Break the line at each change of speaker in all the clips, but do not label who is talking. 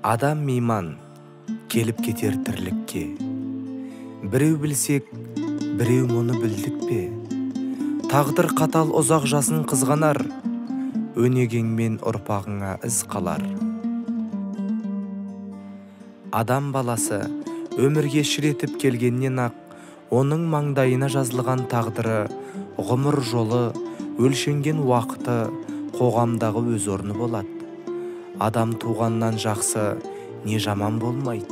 Адам мейман, келіп кетер тірлікке. Біреу білсек, біреу мұны білдік пе? Тағдыр қатал ұзақ жасын қызғанар, өнегеңмен ұрпағыңа із қалар. Адам баласы өмірге шіретіп келгеннен ақ, оның маңдайына жазылған тағдыры, ғұмыр жолы, өлшенген уақыты қоғамдағы өз орны болады. Адам туғаннан жақсы, не жаман болмайды.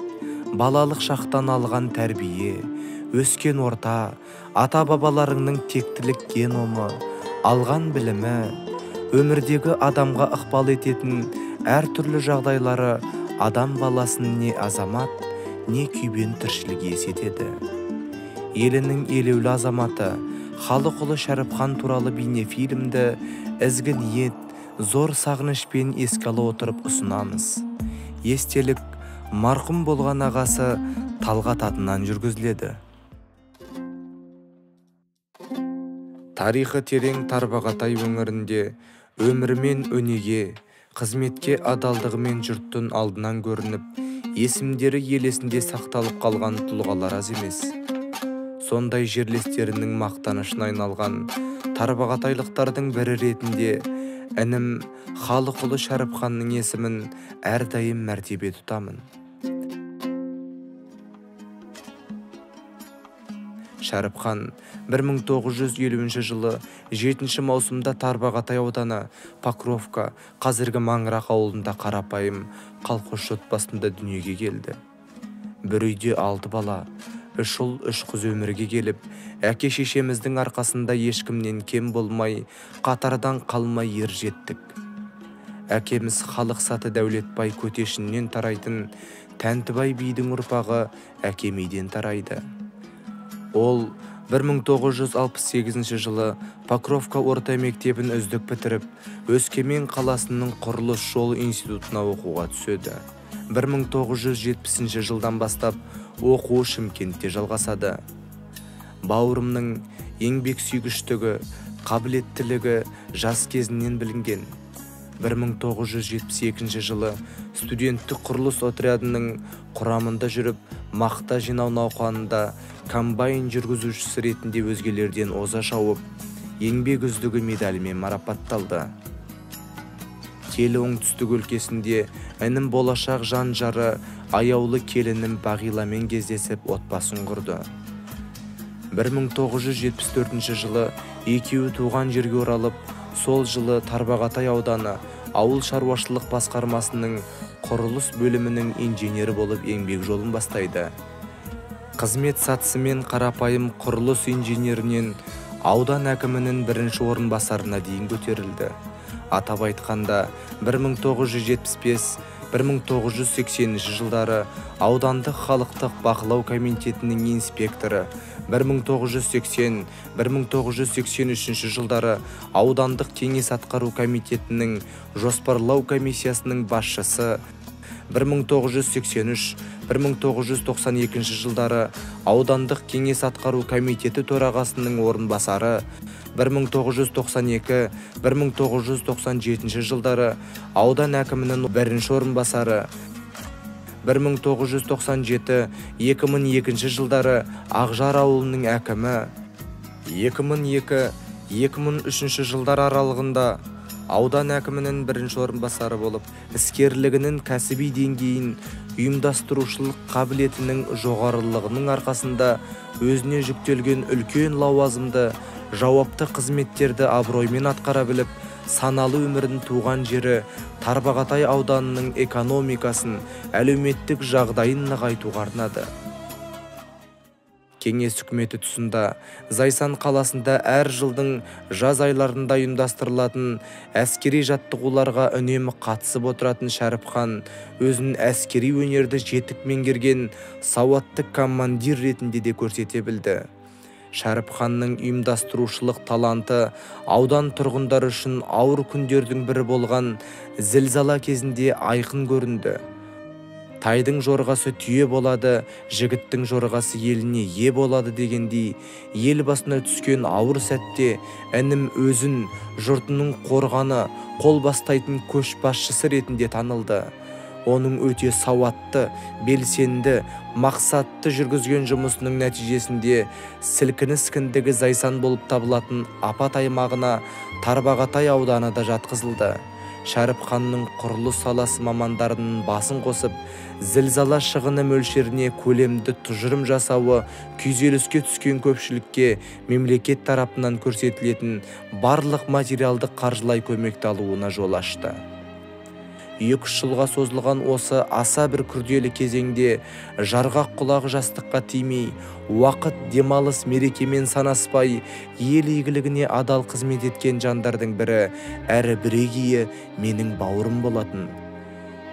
Балалық шақтан алған тәрбие, өскен орта, ата-бабаларыңның тектілік геномы, алған білімі, өмірдегі адамға ықпал ететін әртүрлі жағдайлары адам баласын не азамат, не күйбен тіршілік етеді. Елінің елеулі азаматы, халық ұлы Шәріпхан туралы бейнефильмді ізгі ниет, зор сағынышпен еске ала отырып ұсынамыз. Естелік марқұм болған ағасы Талғат атынан жүргізіледі. Тарихы терең Тарбағатай өңірінде өмірмен өнеге, қызметке адалдығымен жұрттың алдынан көрініп, есімдері елесінде сақталып қалған тұлғалар аз емес. Сондай жерлестерінің мақтанышына айналған тарбағатайлықтардың бірі ретінде інім халық ұлы Шәріпханның есімін әрдайым мәртебе тұтамын. Шәріпхан 1950 жылы 7 маусымда Тарбағатай ауданы Покровка, қазіргі Маңырақ ауылында қарапайым колхозшы отбасында дүниеге келді. Бір үйде 6 бала, 3 ұл 3 қыз өмірге келіп, әке-шешеміздің арқасында ешкімнен кем болмай, қатардан қалмай ер жеттік. Әкеміз халық саты Дәулетбай Көтешіннен тарайтын Тәнтібай бидің ұрпағы әкемейден тарайды. Ол 1968 жылы Покровка орта мектебін үздік бітіріп, Өскемен қаласының құрылыс жол институтына оқуға түседі. 1970 жылдан бастап оқу Шымкентте жалғасады. Бауырымның еңбек сүйгіштігі, қабілеттілігі жас кезінен білінген. 1972 жылы студенттік құрылыс отрядының құрамында жүріп, мақта жинау науқанында комбайн жүргізушісі ретінде өзгелерден оза шауып, еңбек үздігі медалімен марапатталды. Келі оңтүстік өлкесінде інім болашақ жан жары аяулы келінім Бағиламен кездесіп отбасын құрды. 1974 жылы екеуі туған жерге оралып, сол жылы Тарбағатай ауданы ауыл шаруашылық басқармасының құрылыс бөлімінің инженері болып еңбек жолын бастайды. Қызмет сатысымен қарапайым құрылыс инженерінен аудан әкімінің бірінші орынбасарына дейін көтерілді. Атап айтқанда 1975-1980 жылдары аудандық халықтық бақылау комитетінің инспекторы, 1980-1983 жылдары аудандық кеңес атқару комитетінің жоспарлау комиссиясының басшысы, 1983-1992 жылдары аудандық кеңес атқару комитеті төрағасының орынбасары, 1992-1997 жылдары аудан әкімінің бірінші орынбасары, 1997-2002 жылдары Ақжар ауылының әкімі, 2002-2003 жылдар аралығында аудан әкімінің бірінші орынбасары болып, іскерлігінің кәсіби деңгейін, ұйымдастырушылық қабілетінің жоғарылығының арқасында өзіне жүктелген үлкен лауазымды, жауапты қызметтерді абыроймен атқара біліп, саналы өмірін туған жері Тарбағатай ауданының экономикасын, әлеуметтік жағдайын нығайтуға арнады. Кеңес үкіметі тұсында Зайсан қаласында әр жылдың жаз айларында ұйымдастырылатын әскери жаттығуларға үнемі қатысып отыратын Шәріпхан өзін әскери өнерді жетік меңгерген сауатты командир ретінде де көрсете білді. Шәріпханның ұйымдастырушылық таланты аудан тұрғындары үшін ауыр күндердің бірі болған зілзала кезінде айқын көрінді. Тайдың жорғасы түйе болады, жігіттің жорғасы еліне ие болады дегендей, ел басына түскен ауыр сәтте інім өзін жұртының қорғаны, қол бастайтын көшбасшысы ретінде танылды. Оның өте сауатты, белсенді, мақсатты жүргізген жұмысының нәтижесінде сілкініс кіндігі Зайсан болып табылатын апат аймағына Тарбағатай ауданы да жатқызылды. Шәріпханның құрылыс саласы мамандарының басын қосып, зілзала шығыны мөлшеріне көлемді тұжырым жасауы күйзеліске түскен көпшілікке мемлекет тарапынан көрсетілетін барлық материалдық қаржылай көмекті алуына жол ашты. 2 жылға созылған осы аса бір күрделі кезеңде жарғақ құлағы жастыққа тимей, уақыт демалыс мерекемен санаспай, ел игілігіне адал қызмет еткен жандардың бірі әрі бірегейі менің бауырым болатын.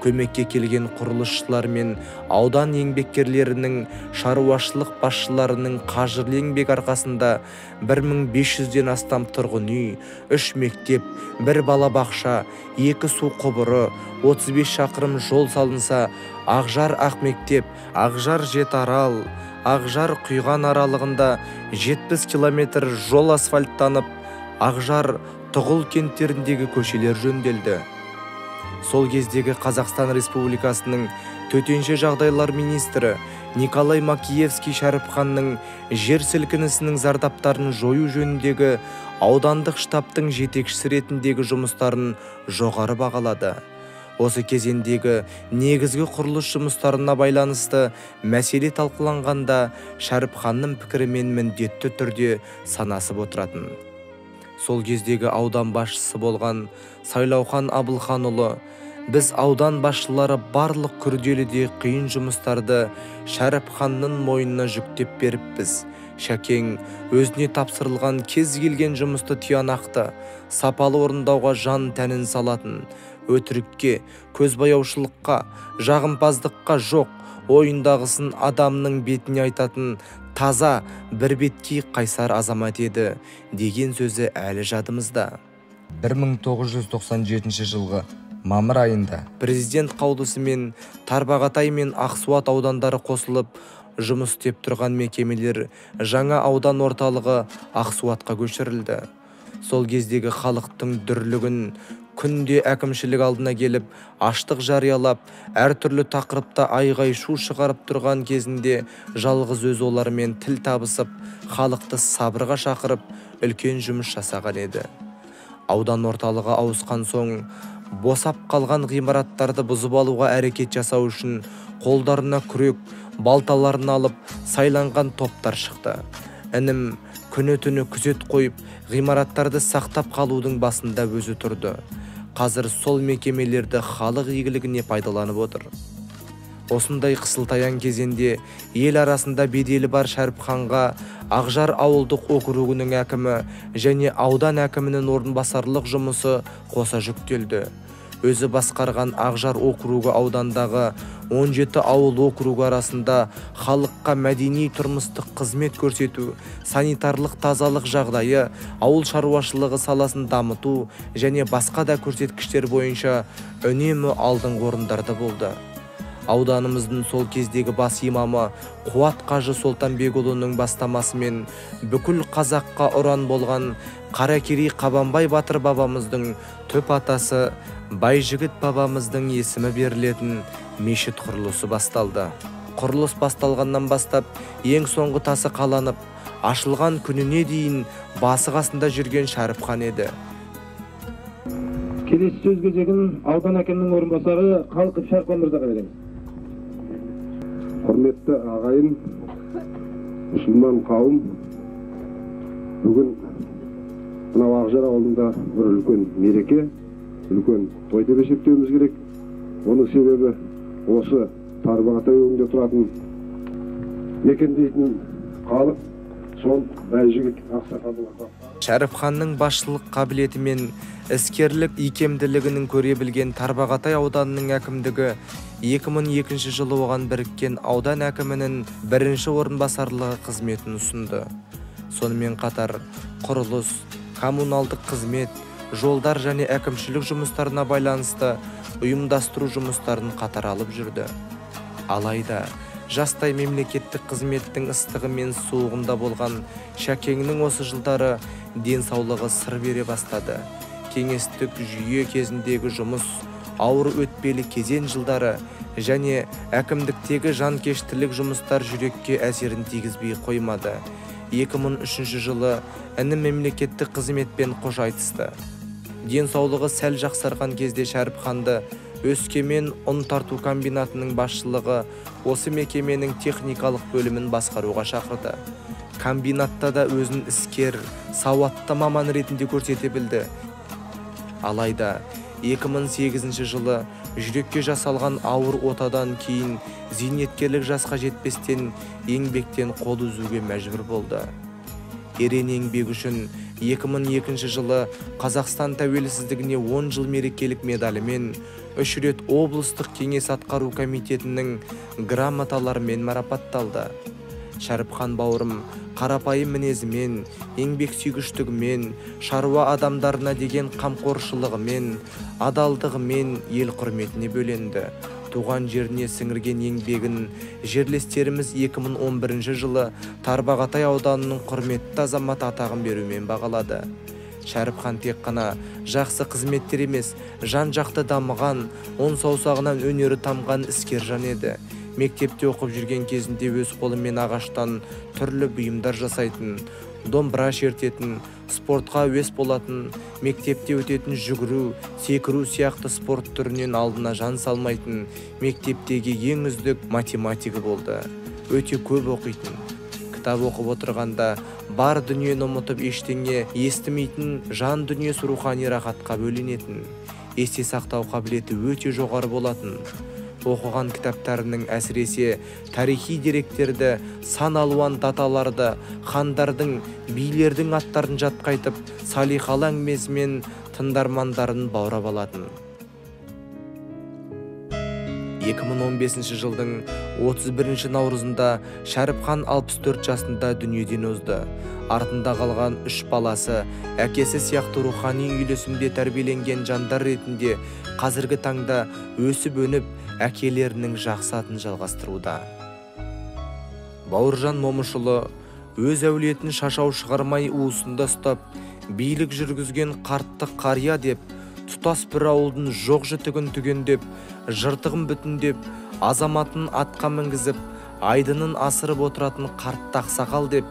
Көмекке келген құрылысшылар мен аудан еңбеккерлерінің, шаруашылық басшыларының қажырлы еңбек арқасында 1500-ден астам тұрғын үй, 3 мектеп, 1 балабақша, 2 су құбыры, 35 шақырым жол салынса, Ақжар Ақмектеп, Ақжар Жетарал, Ақжар Құйған аралығында 70 километр жол асфальттанып, Ақжар Тұғыл кенттеріндегі көшелер жөнделді. Сол кездегі Қазақстан Республикасының төтенше жағдайлар министрі Николай Макиевский Шәріпханның жер сілкінісінің зардаптарын жою жөніндегі аудандық штабтың жетекшісі ретіндегі жұмыстарын жоғары бағалады. Осы кезеңдегі негізгі құрылыс жұмыстарына байланысты мәселе талқыланғанда Шәріпханның пікірімен міндетті түрде санасып отыратын. Сол кездегі аудан басшысы болған Сайлаухан Абылханұлы, біз аудан басшылары барлық күрделі де қиын жұмыстарды Шәріпханның мойнына жүктеп беріппіз. Шәкең өзіне тапсырылған кез келген жұмысты тиянақты, сапалы орындауға жан тәнін салатын, өтірікке, көзбояушылыққа, жағымпаздыққа жоқ, ойындағысын адамның бетіне айтатын таза, бірбеткей қайсар азамат еді деген сөзі әлі жадымызда. 1997 жылғы мамыр айында президент қаулысымен Тарбағатай мен Ақсуат аудандары қосылып, жұмыс істеп тұрған мекемелер жаңа аудан орталығы Ақсуатқа көшірілді. Сол кездегі халықтың дүрлігін күнде әкімшілік алдына келіп, аштық жариялап, әртүрлі тақырыпта айғай-шу шығарып тұрған кезінде жалғыз өз олармен тіл табысып, халықты сабырға шақырып, үлкен жұмыс жасаған еді. Аудан орталығы ауысқан соң, босап қалған ғимараттарды бұзып алуға әрекет жасау үшін қолдарына күрек, балталарын алып, сайланған топтар шықты. Інім күні-түні күзет қойып, ғимараттарды сақтап қалудың басында өзі тұрды. Қазір сол мекемелерді халық игілігіне пайдаланып отыр. Осындай қысылтаяң кезенде ел арасында беделі бар Шәріпханға Ақжар ауылдық округінің әкімі және аудан әкімінің орынбасарлық жұмысы қоса жүктелді. Өзі басқарған Ақжар округі аудандағы 17 ауыл округі арасында халыққа мәдени тұрмыстық қызмет көрсету, санитарлық тазалық жағдайы, ауыл шаруашылығы саласын дамыту және басқа да көрсеткіштер бойынша үнемі алдыңғы орындарда болды. Ауданымыздың сол кездегі бас имамы Қуат Қажы Солтанбекұлының бастамасымен бүкіл қазаққа ұран болған Қаракерей Қабанбай Батыр бабамыздың төп атасы Байжігіт бабамыздың есімі берілетін мешіт құрылысы басталды. Құрылыс басталғаннан бастап ең соңғы тасы қаланып, ашылған күніне дейін басы қасында жүрген Шәріпхан еді.
Келесі сөз кезегін аудан әкімінің орынбасары Қалықов Шәріпхан мырзаға береміз.
Құрметті ағайын, мұсылман қауым, бүгін мынау Ақжар ауылында бір үлкен мереке, үлкен той деп есептеуіміз керек. Оның себебі осы Тарбағатай өңірінде тұратын мекендейтін халық сол Байжігіт ақсақалдың.
Шәріпханның басшылық қабілеті мен іскерлік икемділігінің көре білген Тарбағатай ауданының әкімдігі 2002 жылы оған біріккен аудан әкімінің бірінші орынбасарлығы қызметін ұсынды. Сонымен қатар құрылыс, коммуналдық қызмет, жолдар және әкімшілік жұмыстарына байланысты ұйымдастыру жұмыстарын қатар алып жүрді. Алайда жастай мемлекеттік қызметтің ыстығы мен суығында болған Шәкеңнің осы жылдары денсаулығы сыр бере бастады. Кеңестік жүйе кезіндегі жұмыс ауыр өтпелі кезең жылдары және әкімдіктегі жанкештілік жұмыстар жүрекке әсерін тигізбей қоймады. 2003 жылы іні мемлекеттік қызметпен қош айтысты. Денсаулығы сәл жақсарған кезде Шәріпханды Өскемен ұн тарту комбинатының басшылығы осы мекеменің техникалық бөлімін басқаруға шақырды. Комбинатта да өзін іскер, сауатты маман ретінде көрсете білді. Алайда 2008 жылы жүрекке жасалған ауыр отадан кейін зейнеткерлік жасқа жетпестен еңбектен қол үзуге мәжбүр болды. Ерен еңбегі үшін 2002 жылы Қазақстан тәуелсіздігіне 10 жыл мерекелік медалімен, 3 рет облыстық кеңес атқару комитетінің грамоталарымен марапатталды. Шәріпхан бауырым қарапайым мінезімен, еңбек сүйгіштігімен, шаруа адамдарына деген қамқоршылығымен, адалдығымен ел құрметіне бөленді. Туған жеріне сіңірген еңбегін жерлестеріміз 2011 жылы Тарбағатай ауданының құрметті азамат атағын берумен бағалады. Шәріпхан тек қана жақсы қызметтер емес, жан-жақты дамыған, он саусағынан өнері тамған іскер жан еді. Мектепте оқып жүрген кезінде өз қолымен ағаштан түрлі бұйымдар жасайтын, домбыра шертетін, спортқа әуес болатын, мектепте өтетін жүгіру, секіру сияқты спорт түрінен алдына жан салмайтын, мектептегі ең үздік математигі болды. Өте көп оқитын. Кітап оқып отырғанда бар дүниені ұмытып ештеңе естімейтін, жан дүниесі рухани рахатқа бөленетін. Есте сақтау қабілеті өте жоғары болатын. Оқыған кітаптарының әсіресе тарихи деректерді, сан алуан даталарды, хандардың, билердің аттарын жатқайтып, салиқалы әңгімесімен тыңдармандарын баурап алатын. 2015 жылдың 31 наурызында Шәріпхан 64 жасында дүниеден озды. Артында қалған 3 баласы, әкесі сияқты рухани үйлесімде тәрбиеленген жандар ретінде қазіргі таңда өсіп өніп, әкелерінің жақсы атын жалғастыруда. Бауыржан Момышұлы өз әулетін шашау шығармай уысында ұстап, билік жүргізген қартты қария деп, тұтас бір ауылдың жоқ жітігін түгендеп, жыртығын бүтіндеп, азаматын атқа мінгізіп, айдынын асырып отыратын қартты ақсақал деп,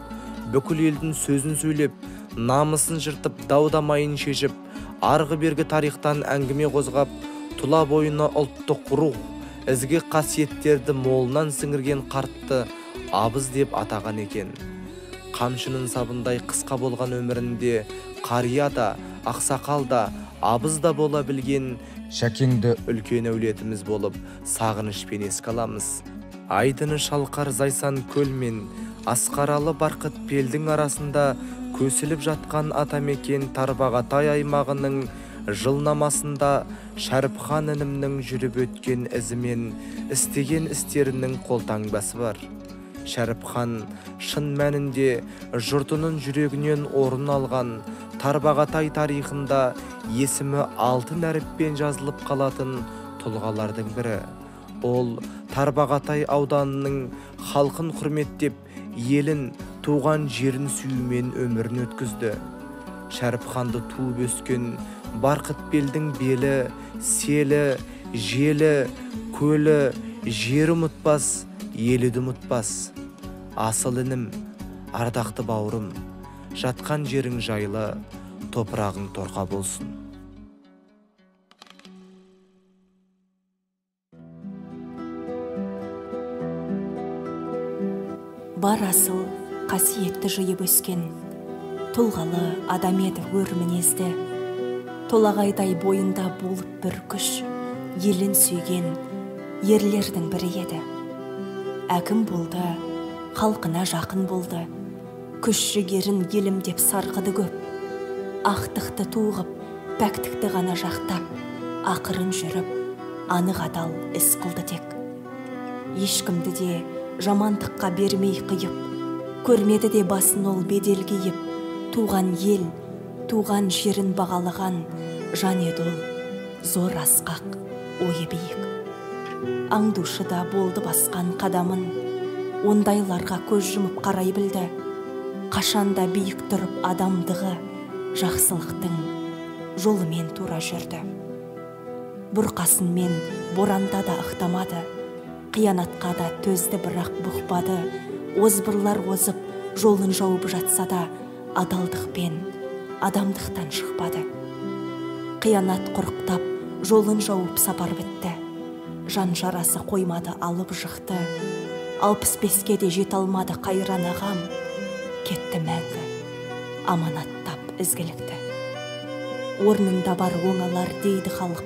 бүкіл елдің сөзін сөйлеп, намысын жыртып, дау-дамайын шешіп, арғы-бергі тарихтан әңгіме қозғап, тұла бойына ұлттық рух, ізгі қасиеттерді молынан сіңірген қартты абыз деп атаған екен. Қамшының сабындай қысқа болған өмірінде қария да, ақсақал да, абыз да бола білген Шәкеңді үлкен әулетіміз болып сағынышпен еске аламыз. Айдыны шалқар Зайсан көл мен Асқаралы Барқыт белдің арасында көсіліп жатқан атамекен Тарбағатай аймағының жылнамасында Шәріпхан інімнің жүріп өткен ізімен істеген істерінің қолтаңбасы бар. Шәріпхан шын мәнінде жұртының жүрегінен орын алған, Тарбағатай тарихында есімі алтын әріппен жазылып қалатын тұлғалардың бірі. Ол Тарбағатай ауданының халқын құрметтеп, елін, туған жерін сүюмен өмірін өткізді. Шәріпханды туып өскен Барқыт белдің белі, селі, желі, көлі, жері ұмытпас, елі де ұмытпас. Асыл інім, ардақты бауырым, жатқан жерің жайлы, топырағың торқа болсын.
Бар асыл, қасиетті жиып өскен, тұлғалы адам еді өр мінезді, толағайдай бойында болып бір күш, елін сүйген ерлердің бірі еді. Әкім болды, халқына жақын болды, күш жігерін елім деп сарқыды көп. Ақтықты туғып, пәктікті ғана жақтап, ақырын жүріп, анық адал іс қылды тек. Ешкімді де жамандыққа бермей қиып, көрмеді де басын ол бедел киіп, туған ел, туған жерін бағалаған жан еді ол, зор асқақ, ойы биік. Аңдушы да болды басқан қадамын, ондайларға көз жұмып қарай білді. Қашанда биік тұрып адамдығы, жақсылықтың жолымен тура жүрді. бұрқасынмен боранда да ықтамады, қиянатқа да төзді бірақ бұқпады. Озбырлар озып жолын жауып жатса да, адалдықпен адамдықтан шықпады. Қиянат құрықтап жолын жауып сапар бітті, жан жарасы қоймады алып жықты. 65-ке де жет алмады қайран ағам, кетті мәңгі аманаттап ізгілікті. Орнында бар оңалар дейді халық,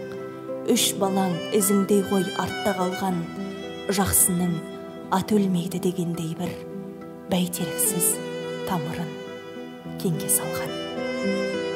3 балаң ізіңдей ғой артта қалған. Жақсының ат өлмейді дегендей бір бәйтерексіз тамырын кеңге салған.